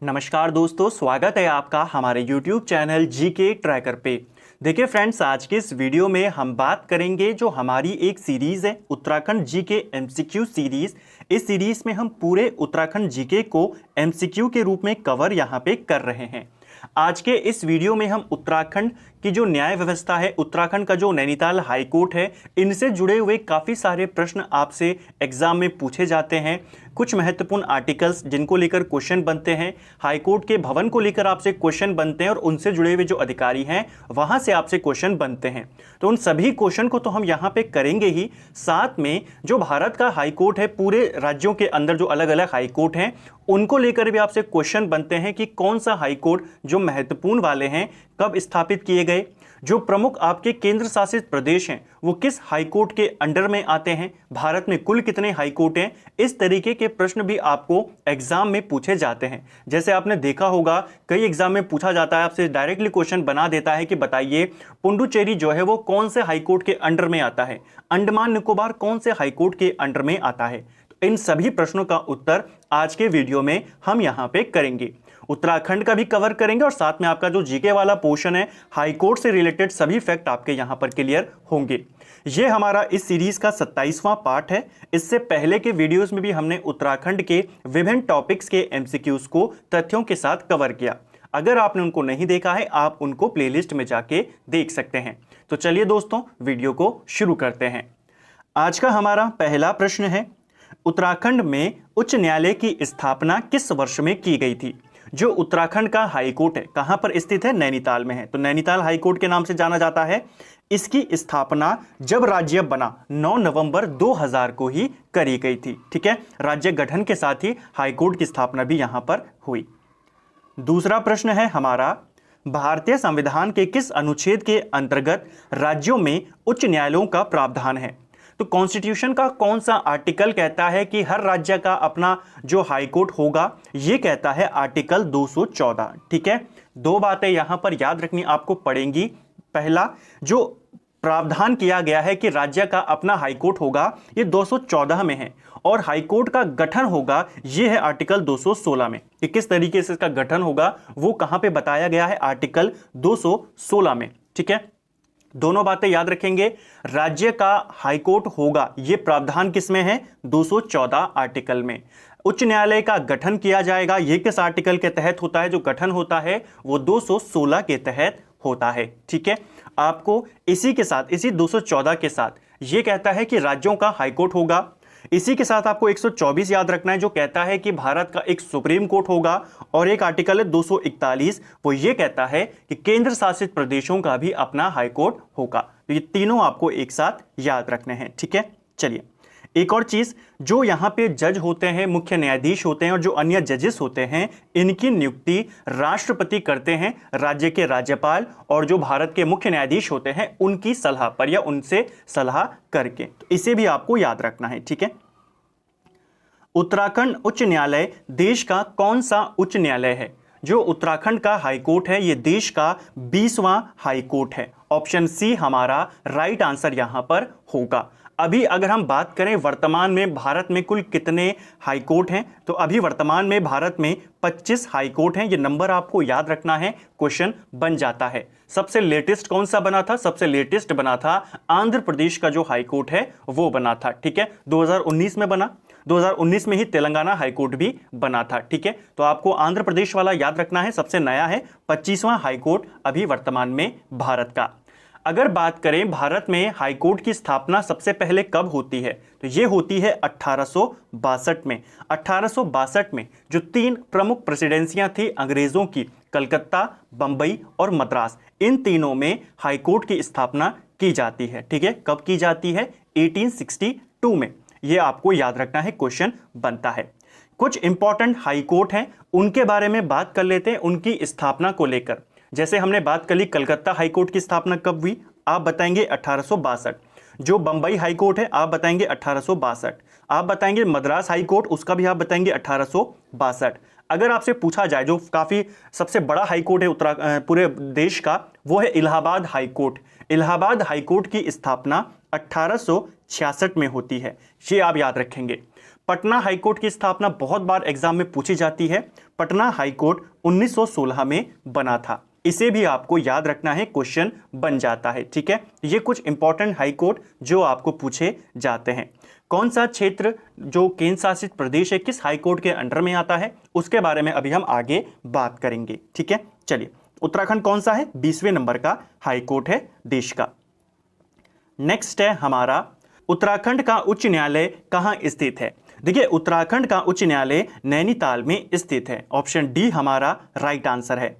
नमस्कार दोस्तों, स्वागत है आपका हमारे YouTube चैनल जीके ट्रैकर पे। देखिए फ्रेंड्स, आज के इस वीडियो में हम बात करेंगे जो हमारी एक सीरीज़ है उत्तराखंड जीके एमसीक्यू सीरीज़। इस सीरीज़ में हम पूरे उत्तराखंड जीके को एमसीक्यू के रूप में कवर यहाँ पे कर रहे हैं। आज के इस वीडियो में हम उत्तराखंड की जो न्याय व्यवस्था है, उत्तराखंड का जो नैनीताल हाई कोर्ट है, इनसे जुड़े हुए काफ़ी सारे प्रश्न आपसे एग्जाम में पूछे जाते हैं। कुछ महत्वपूर्ण आर्टिकल्स जिनको लेकर क्वेश्चन बनते हैं, हाई कोर्ट के भवन को लेकर आपसे क्वेश्चन बनते हैं और उनसे जुड़े हुए जो अधिकारी हैं वहां से आपसे क्वेश्चन बनते हैं। तो उन सभी क्वेश्चन को तो हम यहाँ पे करेंगे ही, साथ में जो भारत का हाई कोर्ट है, पूरे राज्यों के अंदर जो अलग अलग हाई कोर्ट हैं उनको लेकर भी आपसे क्वेश्चन बनते हैं कि कौन सा हाई कोर्ट जो महत्वपूर्ण वाले हैं कब स्थापित किए गए, जो प्रमुख आपके केंद्र शासित प्रदेश हैं वो किस हाई कोर्ट के अंडर में आते हैं, भारत में कुल कितने हाई कोर्ट हैं। इस तरीके के प्रश्न भी आपको एग्जाम में पूछे जाते हैं। जैसे आपने देखा होगा कई एग्जाम में पूछा जाता है, आपसे डायरेक्टली क्वेश्चन बना देता है कि बताइए पुडुचेरी जो है वो कौन से हाई कोर्ट के अंडर में आता है, अंडमान निकोबार कौन से हाई कोर्ट के अंडर में आता है। तो इन सभी प्रश्नों का उत्तर आज के वीडियो में हम यहाँ पे करेंगे। उत्तराखंड का भी कवर करेंगे और साथ में आपका जो जीके वाला पोर्शन है, हाई कोर्ट से रिलेटेड सभी फैक्ट आपके यहाँ पर क्लियर होंगे। ये हमारा इस सीरीज का 27वां पार्ट है। इससे पहले के वीडियोस में भी हमने उत्तराखंड के विभिन्न टॉपिक्स के एमसीक्यूज को तथ्यों के साथ कवर किया। अगर आपने उनको नहीं देखा है, आप उनको प्लेलिस्ट में जाके देख सकते हैं। तो चलिए दोस्तों, वीडियो को शुरू करते हैं। आज का हमारा पहला प्रश्न है, उत्तराखंड में उच्च न्यायालय की स्थापना किस वर्ष में की गई थी। जो उत्तराखंड का हाई कोर्ट है कहां पर स्थित है, नैनीताल में है, तो नैनीताल हाई कोर्ट के नाम से जाना जाता है। इसकी स्थापना जब राज्य बना 9 नवंबर 2000 को ही करी गई थी। ठीक है, राज्य गठन के साथ ही हाई कोर्ट की स्थापना भी यहां पर हुई। दूसरा प्रश्न है हमारा, भारतीय संविधान के किस अनुच्छेद के अंतर्गत राज्यों में उच्च न्यायालयों का प्रावधान है। तो कॉन्स्टिट्यूशन का कौन सा आर्टिकल कहता है कि हर राज्य का अपना जो हाई कोर्ट होगा, ये कहता है आर्टिकल 214। ठीक है, दो बातें यहां पर याद रखनी आपको पड़ेंगी। पहला, जो प्रावधान किया गया है कि राज्य का अपना हाई कोर्ट होगा, ये 214 में है, और हाई कोर्ट का गठन होगा ये है आर्टिकल 216 में। कि किस तरीके से इसका गठन होगा वो कहां पे बताया गया है, आर्टिकल 216 में। ठीक है, दोनों बातें याद रखेंगे। राज्य का हाई कोर्ट होगा ये प्रावधान किसमें है, 214 आर्टिकल में। उच्च न्यायालय का गठन किया जाएगा, ये किस आर्टिकल के तहत होता है, जो गठन होता है वो 216 के तहत होता है। ठीक है, आपको इसी के साथ, इसी 214 के साथ ये कहता है कि राज्यों का हाई कोर्ट होगा। इसी के साथ आपको 124 याद रखना है, जो कहता है कि भारत का एक सुप्रीम कोर्ट होगा। और एक आर्टिकल है 241, वो ये कहता है कि केंद्र शासित प्रदेशों का भी अपना हाई कोर्ट होगा। तो ये तीनों आपको एक साथ याद रखने हैं। ठीक है, चलिए एक और चीज, जो यहाँ पे जज होते हैं, मुख्य न्यायाधीश होते हैं और जो अन्य जजेस होते हैं, इनकी नियुक्ति राष्ट्रपति करते हैं, राज्य के राज्यपाल, और जो भारत के मुख्य न्यायाधीश होते हैं उनकी सलाह पर या उनसे सलाह करके। तो इसे भी आपको याद रखना है। ठीक है, उत्तराखंड उच्च न्यायालय देश का कौन सा उच्च न्यायालय है। जो उत्तराखंड का हाई कोर्ट है ये देश का 20वां हाई कोर्ट है। ऑप्शन सी हमारा राइट आंसर यहां पर होगा। अभी अगर हम बात करें वर्तमान में भारत में कुल कितने हाई कोर्ट हैं, तो अभी वर्तमान में भारत में 25 हाई कोर्ट हैं। ये नंबर आपको याद रखना है, क्वेश्चन बन जाता है। सबसे लेटेस्ट कौन सा बना था, सबसे लेटेस्ट बना था आंध्र प्रदेश का जो हाई कोर्ट है वो बना था। ठीक है, 2019 में बना। 2019 में ही तेलंगाना हाई कोर्ट भी बना था। ठीक है, तो आपको आंध्र प्रदेश वाला याद रखना है, सबसे नया है। 25वां हाई कोर्ट अभी वर्तमान में भारत का। अगर बात करें भारत में हाई कोर्ट की स्थापना सबसे पहले कब होती है, तो ये होती है 1862 में। 1862 में जो 3 प्रमुख प्रेसिडेंसियां थी अंग्रेजों की, कलकत्ता, बंबई और मद्रास, इन तीनों में हाई कोर्ट की स्थापना की जाती है। ठीक है, कब की जाती है, 1862 में। ये आपको याद रखना है, क्वेश्चन बनता है। कुछ इंपॉर्टेंट हाई कोर्ट हैं, उनके बारे में बात कर लेते हैं, उनकी स्थापना को लेकर। जैसे हमने बात कर ली कलकत्ता हाई कोर्ट की स्थापना कब हुई, आप बताएंगे 1862। जो बंबई हाई कोर्ट है आप बताएंगे 1862। आप बताएंगे मद्रास हाई कोर्ट, उसका भी आप बताएंगे 1862। अगर आपसे पूछा जाए जो काफी सबसे बड़ा हाई कोर्ट है पूरे देश का, वो है Allahabad high court. Allahabad high court की स्थापना 1866 में होती है, ये आप याद रखेंगे। पटना हाईकोर्ट की स्थापना बहुत बार एग्जाम में पूछी जाती है। पटना हाईकोर्ट 1916 में बना था। इसे भी आपको याद रखना है, क्वेश्चन बन जाता है। ठीक है, ये कुछ इंपॉर्टेंट हाईकोर्ट जो आपको पूछे जाते हैं। कौन सा क्षेत्र जो केंद्र शासित प्रदेश है किस हाईकोर्ट के अंडर में आता है, उसके बारे में अभी हम आगे बात करेंगे। ठीक है, चलिए उत्तराखंड कौन सा है, 20वें नंबर का हाईकोर्ट है देश का। नेक्स्ट है हमारा उत्तराखंड का उच्च न्यायालय कहां स्थित है। देखिए उत्तराखंड का उच्च न्यायालय नैनीताल में स्थित है। ऑप्शन डी हमारा राइट आंसर है।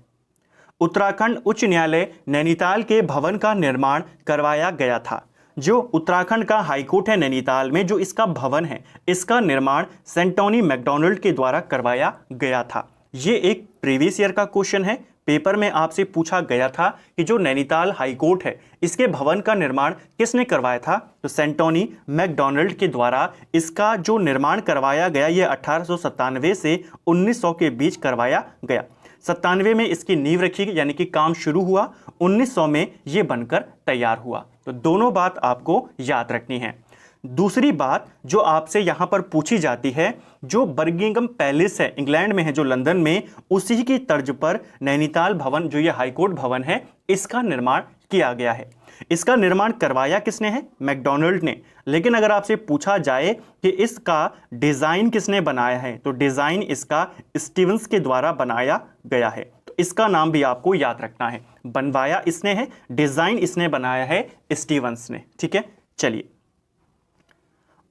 उत्तराखंड उच्च न्यायालय नैनीताल के भवन का निर्माण करवाया गया था। जो उत्तराखंड का हाईकोर्ट है नैनीताल में, जो इसका भवन है, इसका निर्माण सेंटोनी मैकडॉनल्ड के द्वारा करवाया गया था। ये एक प्रीवियस ईयर का क्वेश्चन है, पेपर में आपसे पूछा गया था कि जो नैनीताल हाईकोर्ट है इसके भवन का निर्माण किसने करवाया था, तो सेंटोनी मैकडॉनल्ड के द्वारा इसका जो निर्माण करवाया गया, ये 1897 से 1900 के बीच करवाया गया। 97 में इसकी नींव रखी गई, यानी कि काम शुरू हुआ, 1900 में ये बनकर तैयार हुआ। तो दोनों बात आपको याद रखनी है। दूसरी बात जो आपसे यहां पर पूछी जाती है, जो बर्मिंघम पैलेस है इंग्लैंड में है, जो लंदन में, उसी की तर्ज पर नैनीताल भवन जो ये हाईकोर्ट भवन है इसका निर्माण किया गया है। इसका निर्माण करवाया किसने है, मैकडॉनल्ड ने। लेकिन अगर आपसे पूछा जाए कि इसका डिजाइन किसने बनाया है, तो डिजाइन इसका स्टीवंस के द्वारा बनाया गया है। तो इसका नाम भी आपको याद रखना है, बनवाया इसने है, डिजाइन इसने बनाया है स्टीवंस ने। ठीक है, चलिए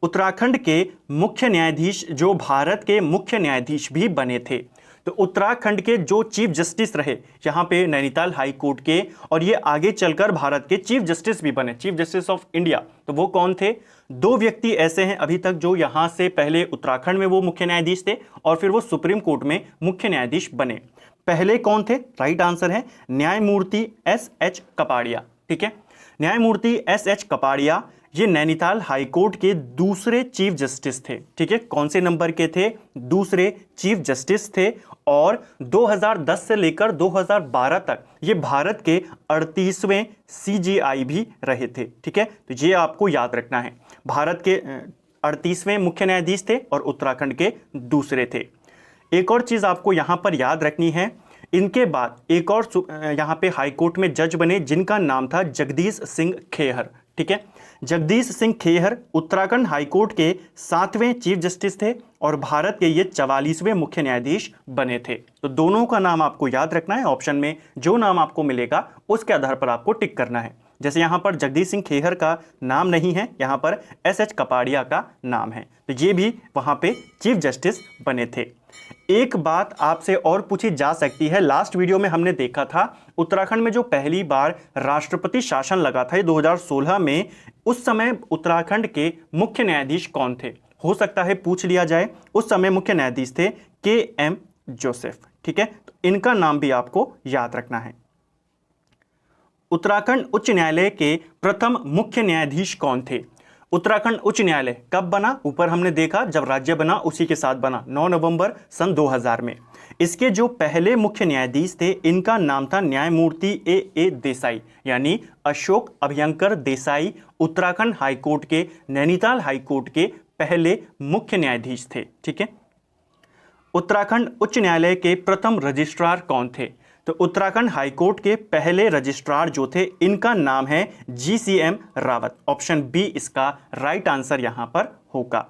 उत्तराखंड के मुख्य न्यायाधीश जो भारत के मुख्य न्यायाधीश भी बने थे, तो उत्तराखंड के जो चीफ जस्टिस रहे यहाँ पे नैनीताल हाई कोर्ट के, और ये आगे चलकर भारत के चीफ जस्टिस भी बने, चीफ जस्टिस ऑफ इंडिया, तो वो कौन थे। दो व्यक्ति ऐसे हैं अभी तक जो यहाँ से पहले उत्तराखंड में वो मुख्य न्यायाधीश थे और फिर वो सुप्रीम कोर्ट में मुख्य न्यायाधीश बने। पहले कौन थे, राइट आंसर है न्यायमूर्ति एस.एच. कपाड़िया। ठीक है, न्यायमूर्ति एस.एच. कपाड़िया ये नैनीताल हाईकोर्ट के दूसरे चीफ जस्टिस थे। ठीक है, कौन से नंबर के थे, दूसरे चीफ जस्टिस थे, और 2010 से लेकर 2012 तक ये भारत के 38वें CJI भी रहे थे। ठीक है, तो ये आपको याद रखना है, भारत के 38वें मुख्य न्यायाधीश थे और उत्तराखंड के दूसरे थे। एक और चीज आपको यहां पर याद रखनी है, इनके बाद एक और यहां पे हाईकोर्ट में जज बने जिनका नाम था जगदीश सिंह खेहर। ठीक है, जगदीश सिंह खेहर उत्तराखंड हाईकोर्ट के 7वें चीफ जस्टिस थे और भारत के ये 44वें मुख्य न्यायाधीश बने थे। तो दोनों का नाम आपको याद रखना है, ऑप्शन में जो नाम आपको मिलेगा उसके आधार पर आपको टिक करना है। जैसे यहाँ पर जगदीश सिंह खेहर का नाम नहीं है, यहाँ पर एस.एच. कपाड़िया का नाम है, तो ये भी वहाँ पे चीफ जस्टिस बने थे। एक बात आपसे और पूछी जा सकती है, लास्ट वीडियो में हमने देखा था उत्तराखंड में जो पहली बार राष्ट्रपति शासन लगा था 2016 में, उस समय उत्तराखंड के मुख्य न्यायाधीश कौन थे, हो सकता है पूछ लिया जाए। उस समय मुख्य न्यायाधीश थे के.एम. जोसेफ। ठीक है, तो इनका नाम भी आपको याद रखना है। उत्तराखंड उच्च न्यायालय के प्रथम मुख्य न्यायाधीश कौन थे। उत्तराखंड उच्च न्यायालय कब बना, ऊपर हमने देखा जब राज्य बना उसी के साथ बना, 9 नवंबर सन 2000 में। इसके जो पहले मुख्य न्यायाधीश थे इनका नाम था न्यायमूर्ति ए देसाई, यानी अशोक अभयंकर देसाई उत्तराखंड हाईकोर्ट के नैनीताल हाईकोर्ट के पहले मुख्य न्यायाधीश थे। ठीक है, उत्तराखंड उच्च न्यायालय के प्रथम रजिस्ट्रार कौन थे, तो उत्तराखंड हाईकोर्ट के पहले रजिस्ट्रार जो थे इनका नाम है GCM रावत। ऑप्शन बी इसका राइट आंसर यहां पर होगा।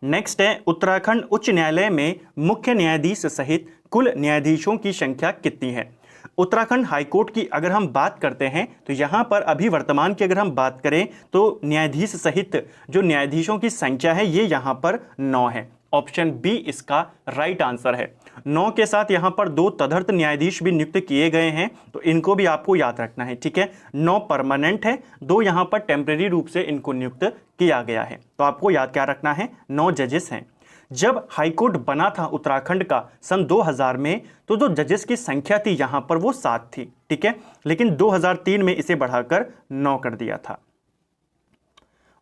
नेक्स्ट है उत्तराखंड उच्च न्यायालय में मुख्य न्यायाधीश सहित कुल न्यायाधीशों की संख्या कितनी है। उत्तराखंड हाईकोर्ट की अगर हम बात करते हैं तो यहां पर अभी वर्तमान की अगर हम बात करें तो न्यायाधीश सहित जो न्यायाधीशों की संख्या है ये यहां पर 9 है। ऑप्शन बी इसका राइट आंसर है। 9 के साथ यहां पर 2 तदर्थ न्यायाधीश भी नियुक्त किए गए हैं, तो इनको भी आपको याद रखना है। ठीक है, 9 परमानेंट है, 2 यहां पर टेम्परेरी रूप से इनको नियुक्त किया गया है। तो आपको याद क्या रखना है, 9 जजेस हैं। जब हाईकोर्ट बना था उत्तराखंड का सन 2000 में, तो जो जजेस की संख्या थी यहां पर वो 7 थी। ठीक है, लेकिन 2003 में इसे बढ़ाकर 9 कर दिया था।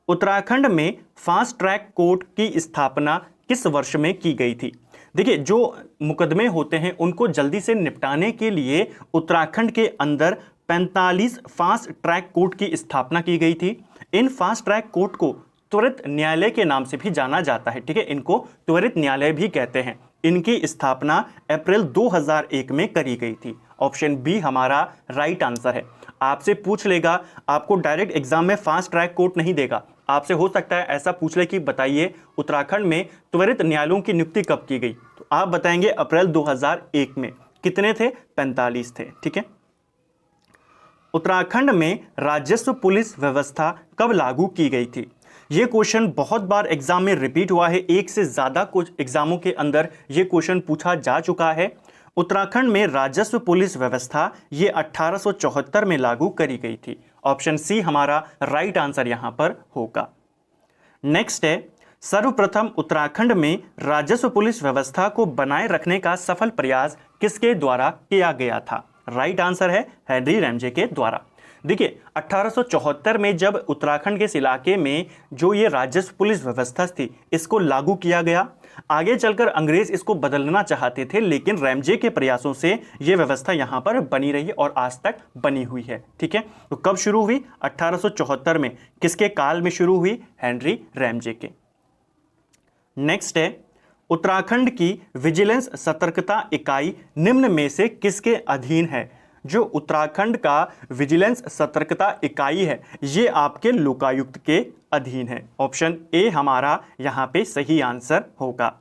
उत्तराखंड में फास्ट ट्रैक कोर्ट की स्थापना किस वर्ष में की गई थी। देखिए, जो मुकदमे होते हैं उनको जल्दी से निपटाने के लिए उत्तराखंड के अंदर 45 फास्ट ट्रैक कोर्ट की स्थापना की गई थी। इन फास्ट ट्रैक कोर्ट को त्वरित न्यायालय के नाम से भी जाना जाता है, ठीक है, इनको त्वरित न्यायालय भी कहते हैं। इनकी स्थापना अप्रैल 2001 में करी गई थी। ऑप्शन बी हमारा राइट आंसर है। आपसे पूछ लेगा, आपको डायरेक्ट एग्जाम में फास्ट ट्रैक कोर्ट नहीं देगा, आपसे हो सकता है ऐसा पूछ ले कि बताइए उत्तराखंड में त्वरित न्यायालयों की नियुक्ति कब की गई, तो आप बताएंगे अप्रैल 2001 में। कितने थे? 45 थे, ठीक है। उत्तराखंड में राजस्व पुलिस व्यवस्था कब लागू की गई थी? ये क्वेश्चन बहुत बार एग्जाम में रिपीट हुआ है, एक से ज़्यादा कुछ एग्जामों के अंदर ये क्वेश्चन पूछा जा चुका है। उत्तराखंड में राजस्व पुलिस व्यवस्था ये 1874 में लागू करी गई थी। ऑप्शन सी हमारा राइट आंसर यहां पर होगा। नेक्स्ट है, सर्वप्रथम उत्तराखंड में राजस्व पुलिस व्यवस्था को बनाए रखने का सफल प्रयास किसके द्वारा किया गया था? राइट आंसर है हेनरी रैमजे के द्वारा। देखिए 1874 में जब उत्तराखंड के इस इलाके में जो ये राजस्व पुलिस व्यवस्था थी इसको लागू किया गया। आगे चलकर अंग्रेज इसको बदलना चाहते थे, लेकिन रैमजे के प्रयासों से ये व्यवस्था यहाँ पर बनी रही और आज तक बनी हुई है, ठीक है। तो कब शुरू हुई? 1874 में। किसके काल में शुरू हुई? हेनरी रैमजे के। नेक्स्ट है, उत्तराखंड की विजिलेंस सतर्कता इकाई निम्न में से किसके अधीन है? जो उत्तराखंड का विजिलेंस सतर्कता इकाई है ये आपके लोकायुक्त के अधीन है। ऑप्शन ए हमारा यहां पे सही आंसर होगा।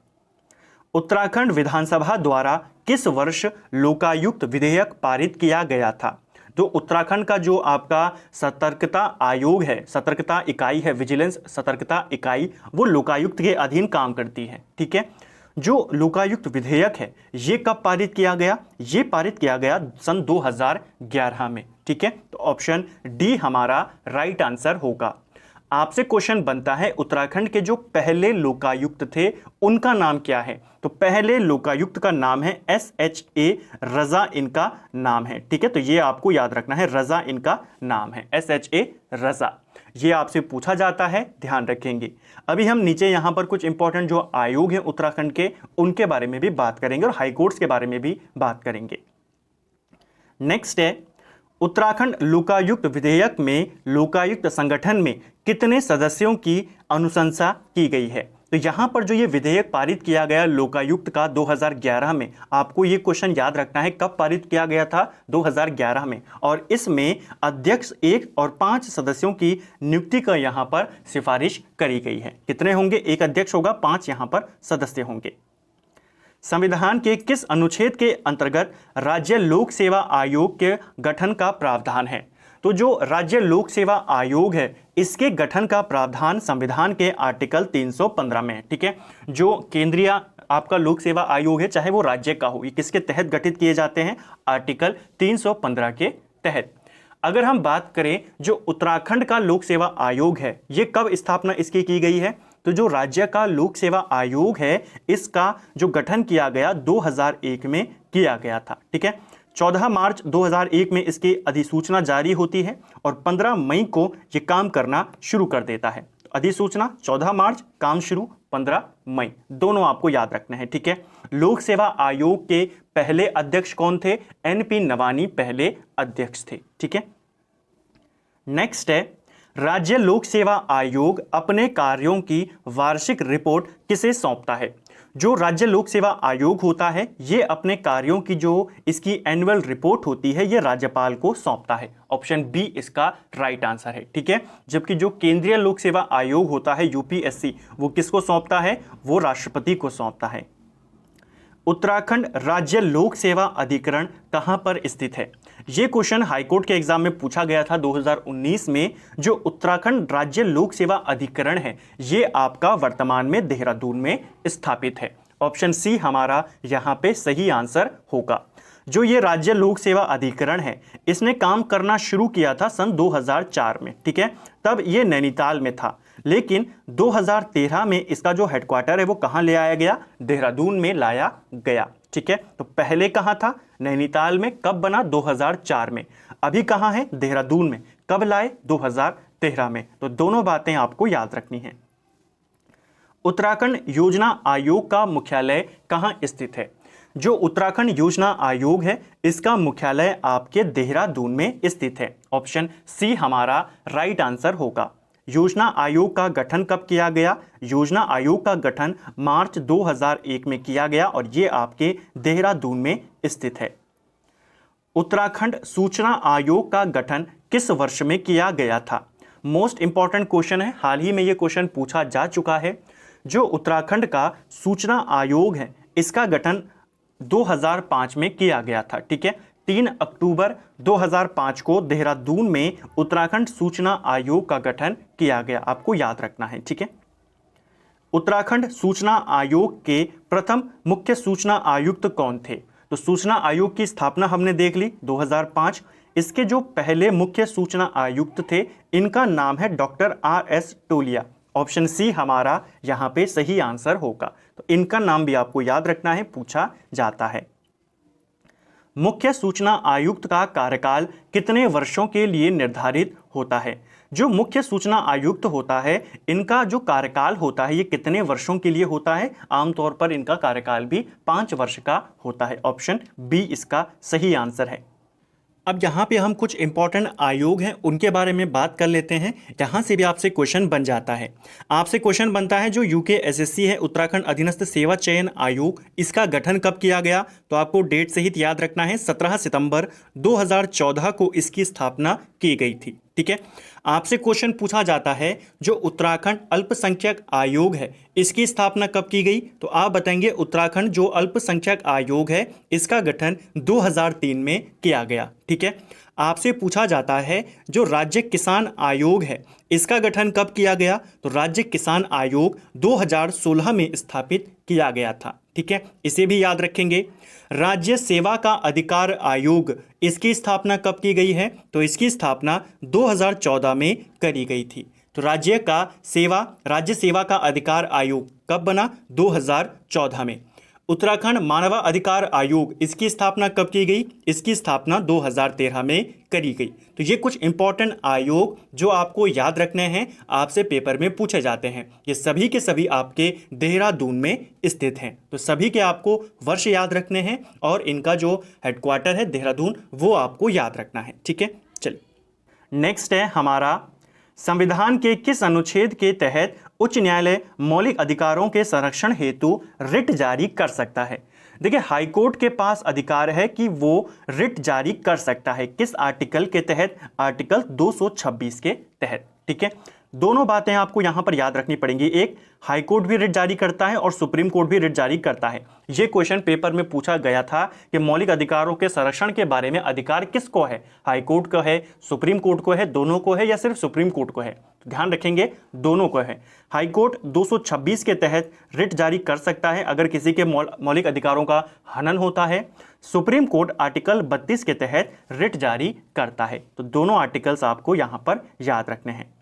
उत्तराखंड विधानसभा द्वारा किस वर्ष लोकायुक्त विधेयक पारित किया गया था? तो उत्तराखंड का जो आपका सतर्कता आयोग है, सतर्कता इकाई है, विजिलेंस सतर्कता इकाई, वो लोकायुक्त के अधीन काम करती है, ठीक है। जो लोकायुक्त विधेयक है ये कब पारित किया गया? ये पारित किया गया सन 2011 में, ठीक है। तो ऑप्शन डी हमारा राइट आंसर होगा। आपसे क्वेश्चन बनता है उत्तराखंड के जो पहले लोकायुक्त थे उनका नाम क्या है? तो पहले लोकायुक्त का नाम है SHA रजा, इनका नाम है, ठीक है। तो ये आपको याद रखना है, रजा इनका नाम है, SHA रजा। ये आपसे पूछा जाता है, ध्यान रखेंगे। अभी हम नीचे यहां पर कुछ इंपॉर्टेंट जो आयोग हैं उत्तराखंड के उनके बारे में भी बात करेंगे और हाईकोर्ट्स के बारे में भी बात करेंगे। नेक्स्ट है, उत्तराखंड लोकायुक्त विधेयक में लोकायुक्त संगठन में कितने सदस्यों की अनुशंसा की गई है? तो यहां पर जो ये विधेयक पारित किया गया लोकायुक्त का 2011 में, आपको ये क्वेश्चन याद रखना है कब पारित किया गया था? 2011 में। और इसमें अध्यक्ष 1 और 5 सदस्यों की नियुक्ति का यहां पर सिफारिश करी गई है। कितने होंगे? 1 अध्यक्ष होगा, 5 यहां पर सदस्य होंगे। संविधान के किस अनुच्छेद के अंतर्गत राज्य लोक सेवा आयोग के गठन का प्रावधान है? तो जो राज्य लोक सेवा आयोग है इसके गठन का प्रावधान संविधान के आर्टिकल 315 में है, ठीक है। जो केंद्रीय आपका लोक सेवा आयोग है चाहे वो राज्य का हो, ये किसके तहत गठित किए जाते हैं? आर्टिकल 315 के तहत। अगर हम बात करें जो उत्तराखंड का लोक सेवा आयोग है ये कब स्थापना इसकी की गई है? तो जो राज्य का लोक सेवा आयोग है इसका जो गठन किया गया 2001 में किया गया था, ठीक है। 14 मार्च 2001 में इसकी अधिसूचना जारी होती है और 15 मई को ये काम करना शुरू कर देता है। अधिसूचना 14 मार्च, काम शुरू 15 मई, दोनों आपको याद रखना है, ठीक है। लोक सेवा आयोग के पहले अध्यक्ष कौन थे? NP नवानी पहले अध्यक्ष थे, ठीक है। नेक्स्ट है, राज्य लोक सेवा आयोग अपने कार्यों की वार्षिक रिपोर्ट किसे सौंपता है? जो राज्य लोक सेवा आयोग होता है ये अपने कार्यों की जो इसकी एनुअल रिपोर्ट होती है ये राज्यपाल को सौंपता है। ऑप्शन बी इसका राइट आंसर है, ठीक है। जबकि जो केंद्रीय लोक सेवा आयोग होता है UPSC वो किसको सौंपता है? वो राष्ट्रपति को सौंपता है। उत्तराखंड राज्य लोक सेवा अधिकरण कहां पर स्थित है? यह क्वेश्चन हाईकोर्ट के एग्जाम में पूछा गया था 2019 में। जो उत्तराखंड राज्य लोक सेवा अधिकरण है यह आपका वर्तमान में देहरादून में स्थापित है। ऑप्शन सी हमारा यहां पे सही आंसर होगा। जो ये राज्य लोक सेवा अधिकरण है इसने काम करना शुरू किया था सन 2004 में, ठीक है। तब ये नैनीताल में था, लेकिन 2013 में इसका जो हेडक्वार्टर है वो कहाँ ले आया गया? देहरादून में लाया गया, ठीक है। तो पहले कहाँ था? नैनीताल में। कब बना? 2004 में। अभी कहाँ है? देहरादून में। कब लाए? 2013 में। तो दोनों बातें आपको याद रखनी है। उत्तराखंड योजना आयोग का मुख्यालय कहाँ स्थित है? जो उत्तराखंड योजना आयोग है इसका मुख्यालय आपके देहरादून में स्थित है। ऑप्शन सी हमारा राइट आंसर होगा। योजना आयोग का गठन कब किया गया? योजना आयोग का गठन मार्च 2001 में किया गया और ये आपके देहरादून में स्थित है। उत्तराखंड सूचना आयोग का गठन किस वर्ष में किया गया था? मोस्ट इंपॉर्टेंट क्वेश्चन है, हाल ही में ये क्वेश्चन पूछा जा चुका है। जो उत्तराखंड का सूचना आयोग है इसका गठन 2005 में किया गया था। ठीक है, 3 अक्टूबर 2005 को देहरादून में उत्तराखंड सूचना आयोग का गठन किया गया, आपको याद रखना है। ठीक है, उत्तराखंड सूचना आयोग के प्रथम मुख्य सूचना आयुक्त कौन थे? तो सूचना आयोग की स्थापना हमने देख ली 2005। इसके जो पहले मुख्य सूचना आयुक्त थे इनका नाम है डॉक्टर RS टोलिया। ऑप्शन सी हमारा यहाँ पे सही आंसर होगा। तो इनका नाम भी आपको याद रखना है, पूछा जाता है। मुख्य सूचना आयुक्त का कार्यकाल कितने वर्षों के लिए निर्धारित होता है? जो मुख्य सूचना आयुक्त होता है इनका जो कार्यकाल होता है ये कितने वर्षों के लिए होता है? आमतौर पर इनका कार्यकाल भी 5 वर्ष का होता है। ऑप्शन बी इसका सही आंसर है। अब यहाँ पे हम कुछ इंपॉर्टेंट आयोग हैं उनके बारे में बात कर लेते हैं, यहाँ से भी आपसे क्वेश्चन बन जाता है। आपसे क्वेश्चन बनता है जो UKSSC है, उत्तराखंड अधीनस्थ सेवा चयन आयोग, इसका गठन कब किया गया? तो आपको डेट सहित याद रखना है, 17 सितंबर 2014 को इसकी स्थापना की गई थी। ठीक है, आपसे क्वेश्चन पूछा जाता है जो उत्तराखंड अल्पसंख्यक आयोग है इसकी स्थापना कब की गई? तो आप बताएंगे उत्तराखंड जो अल्पसंख्यक आयोग है इसका गठन 2003 में किया गया। ठीक है, आपसे पूछा जाता है जो राज्य किसान आयोग है इसका गठन कब किया गया? तो राज्य किसान आयोग 2016 में स्थापित किया गया था। ठीक है, इसे भी याद रखेंगे। राज्य सेवा का अधिकार आयोग इसकी स्थापना कब की गई है? तो इसकी स्थापना 2014 में करी गई थी। तो राज्य सेवा का अधिकार आयोग कब बना? 2014 में। उत्तराखंड मानवाधिकार आयोग इसकी स्थापना कब की गई? इसकी स्थापना 2013 में करी गई। तो ये कुछ इंपॉर्टेंट आयोग जो आपको याद रखने हैं, आपसे पेपर में पूछे जाते हैं। ये सभी के सभी आपके देहरादून में स्थित हैं। तो सभी के आपको वर्ष याद रखने हैं और इनका जो हेडक्वार्टर है देहरादून वो आपको याद रखना है। ठीक है, चलिए नेक्स्ट है हमारा, संविधान के किस अनुच्छेद के तहत उच्च न्यायालय मौलिक अधिकारों के संरक्षण हेतु रिट जारी कर सकता है? देखिए, हाईकोर्ट के पास अधिकार है कि वो रिट जारी कर सकता है। किस आर्टिकल के तहत? आर्टिकल 226 के तहत। ठीक है, दोनों बातें आपको यहां पर याद रखनी पड़ेंगी। एक, हाईकोर्ट भी रिट जारी करता है और सुप्रीम कोर्ट भी रिट जारी करता है। यह क्वेश्चन पेपर में पूछा गया था कि मौलिक अधिकारों के संरक्षण के बारे में अधिकार किसको है? हाईकोर्ट को है, सुप्रीम कोर्ट को है, दोनों को है या सिर्फ सुप्रीम कोर्ट को है? तो ध्यान रखेंगे दोनों को है। हाईकोर्ट 226 के तहत रिट जारी कर सकता है अगर किसी के मौलिक अधिकारों का हनन होता है। सुप्रीम कोर्ट आर्टिकल 32 के तहत रिट जारी करता है। तो दोनों आर्टिकल्स आपको यहां पर याद रखने हैं।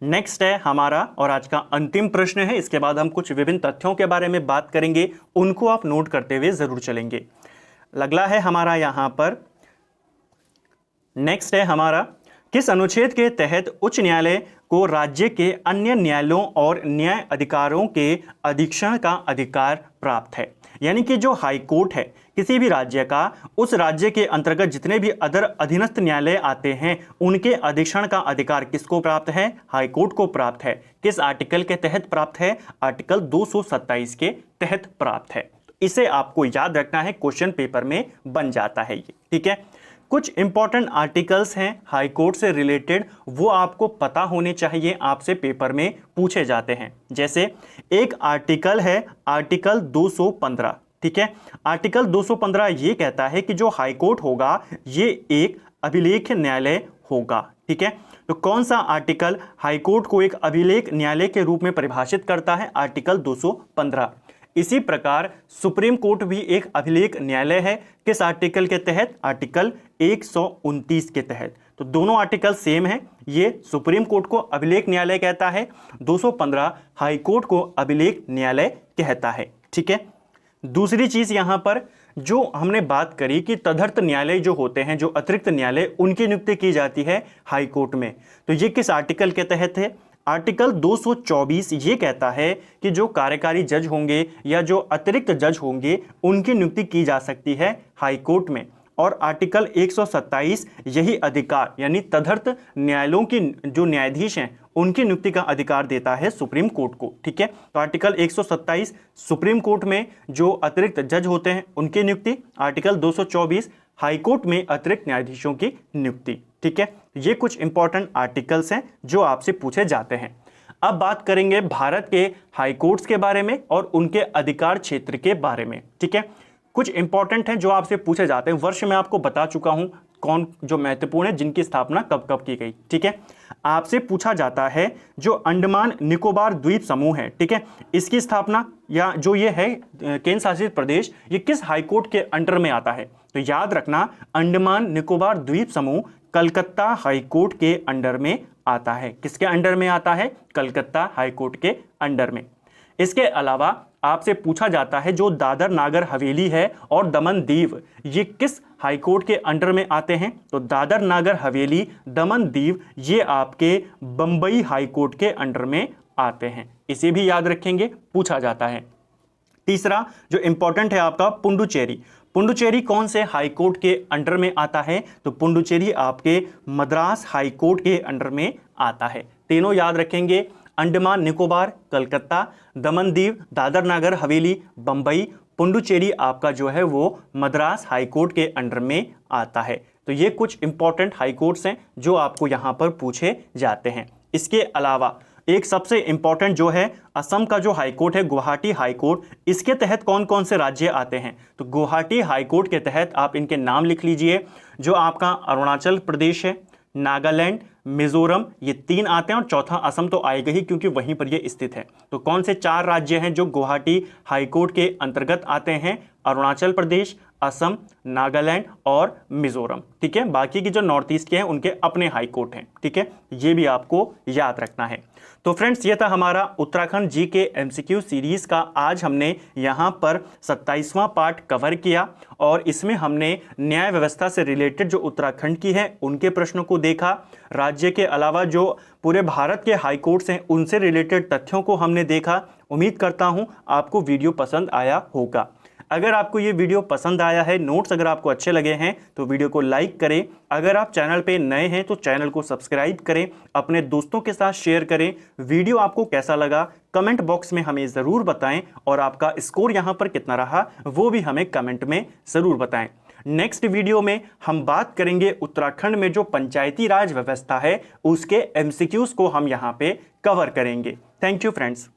नेक्स्ट है हमारा और आज का अंतिम प्रश्न है, इसके बाद हम कुछ विभिन्न तथ्यों के बारे में बात करेंगे, उनको आप नोट करते हुए जरूर चलेंगे। अगला है हमारा यहां पर, नेक्स्ट है हमारा, किस अनुच्छेद के तहत उच्च न्यायालय को राज्य के अन्य न्यायालयों और न्याय अधिकारों के अधीक्षण का अधिकार प्राप्त है? यानी कि जो हाई कोर्ट है किसी भी राज्य का, उस राज्य के अंतर्गत जितने भी अदर अधीनस्थ न्यायालय आते हैं उनके अधीक्षण का अधिकार किसको प्राप्त है? हाई कोर्ट को प्राप्त है। किस आर्टिकल के तहत प्राप्त है? आर्टिकल 227 के तहत प्राप्त है। तो इसे आपको याद रखना है, क्वेश्चन पेपर में बन जाता है ये। ठीक है, कुछ इंपॉर्टेंट आर्टिकल्स हैं हाई कोर्ट से रिलेटेड, वो आपको पता होने चाहिए, आपसे पेपर में पूछे जाते हैं। जैसे एक आर्टिकल है आर्टिकल 215। ठीक है, आर्टिकल 215 ये कहता है कि जो हाई कोर्ट होगा ये एक अभिलेख न्यायालय होगा। ठीक है, तो कौन सा आर्टिकल हाई कोर्ट को एक अभिलेख न्यायालय के रूप में परिभाषित करता है? आर्टिकल 215। इसी प्रकार सुप्रीम कोर्ट भी एक अभिलेख न्यायालय है। किस आर्टिकल के तहत? आर्टिकल 129 के तहत। तो दोनों आर्टिकल सेम है। ये सुप्रीम कोर्ट को अभिलेख न्यायालय कहता है, 215 हाई कोर्ट को अभिलेख न्यायालय कहता है। ठीक है, दूसरी चीज यहां पर जो हमने बात करी कि तदर्थ न्यायालय जो होते हैं, जो अतिरिक्त न्यायालय, उनकी नियुक्ति की जाती है हाई कोर्ट में। तो ये किस आर्टिकल के तहत है? आर्टिकल 224 ये कहता है कि जो कार्यकारी जज होंगे या जो अतिरिक्त जज होंगे उनकी नियुक्ति की जा सकती है हाई कोर्ट में। और आर्टिकल 127 यही अधिकार यानी तदर्थ न्यायालयों की जो न्यायाधीश हैं उनकी नियुक्ति का अधिकार देता है सुप्रीम कोर्ट को। ठीक है, तो आर्टिकल 127 सुप्रीम कोर्ट में जो अतिरिक्त जज होते हैं उनकी नियुक्ति, आर्टिकल 224 हाई कोर्ट में अतिरिक्त न्यायाधीशों की नियुक्ति। ठीक है, ये कुछ इंपॉर्टेंट आर्टिकल्स हैं जो आपसे पूछे जाते हैं। अब बात करेंगे भारत के हाई कोर्ट्स के बारे में और उनके अधिकार क्षेत्र के बारे में। ठीक है, कुछ इंपॉर्टेंट हैं जो आपसे पूछे जाते हैं। वर्ष में आपको बता चुका हूं कौन जो महत्वपूर्ण है, जिनकी स्थापना कब कब की गई। ठीक है, आपसे पूछा जाता है जो अंडमान निकोबार द्वीप समूह है, ठीक है, इसकी स्थापना या जो ये है केंद्र शासित प्रदेश, ये किस हाई कोर्ट के अंडर में आता है। तो याद रखना अंडमान निकोबार द्वीप समूह कलकत्ता हाई कोर्ट के अंडर में आता है। किसके अंडर में आता है? कलकत्ता हाई कोर्ट के अंडर में। इसके अलावा आपसे पूछा जाता है जो दादर नागर हवेली है और दमन दीव, ये किस हाई कोर्ट के अंडर में आते हैं। तो दादर नागर हवेली, दमन दीव ये आपके बंबई हाई कोर्ट के अंडर में आते हैं। इसे भी याद रखेंगे, पूछा जाता है। तीसरा जो इंपॉर्टेंट है आपका पुडुचेरी। पुडुचेरी कौन से हाई कोर्ट के अंडर में आता है? तो पुडुचेरी आपके मद्रास हाई कोर्ट के अंडर में आता है। तीनों याद रखेंगे, अंडमान निकोबार कलकत्ता, दमन दीव दादर नागर हवेली बंबई, पुडुचेरी आपका जो है वो मद्रास हाई कोर्ट के अंडर में आता है। तो ये कुछ इंपॉर्टेंट हाई कोर्ट्स हैं जो आपको यहाँ पर पूछे जाते हैं। इसके अलावा एक सबसे इंपॉर्टेंट जो है असम का जो हाई कोर्ट है, गुवाहाटी हाई कोर्ट, इसके तहत कौन कौन से राज्य आते हैं। तो गुवाहाटी हाई कोर्ट के तहत आप इनके नाम लिख लीजिए, जो आपका अरुणाचल प्रदेश है, नागालैंड, मिजोरम, ये 3 आते हैं और चौथा असम तो आएगा ही क्योंकि वहीं पर ये स्थित है। तो कौन से 4 राज्य हैं जो गुवाहाटी हाई कोर्ट के अंतर्गत आते हैं? अरुणाचल प्रदेश, असम, नागालैंड और मिजोरम। ठीक है, बाकी की जो नॉर्थ ईस्ट के हैं उनके अपने हाई कोर्ट हैं। ठीक है, ये भी आपको याद रखना है। तो फ्रेंड्स, ये था हमारा उत्तराखंड जी के एमसीक्यू सीरीज का। आज हमने यहाँ पर 27वां पार्ट कवर किया और इसमें हमने न्याय व्यवस्था से रिलेटेड जो उत्तराखंड की है उनके प्रश्नों को देखा। राज्य के अलावा जो पूरे भारत के हाई कोर्ट्स हैं उनसे रिलेटेड तथ्यों को हमने देखा। उम्मीद करता हूँ आपको वीडियो पसंद आया होगा। अगर आपको ये वीडियो पसंद आया है, नोट्स अगर आपको अच्छे लगे हैं तो वीडियो को लाइक करें। अगर आप चैनल पे नए हैं तो चैनल को सब्सक्राइब करें, अपने दोस्तों के साथ शेयर करें। वीडियो आपको कैसा लगा कमेंट बॉक्स में हमें ज़रूर बताएं और आपका स्कोर यहाँ पर कितना रहा वो भी हमें कमेंट में ज़रूर बताएं। नेक्स्ट वीडियो में हम बात करेंगे उत्तराखंड में जो पंचायती राज व्यवस्था है उसके एमसीक्यूज़ को हम यहाँ पे कवर करेंगे। Thank you friends.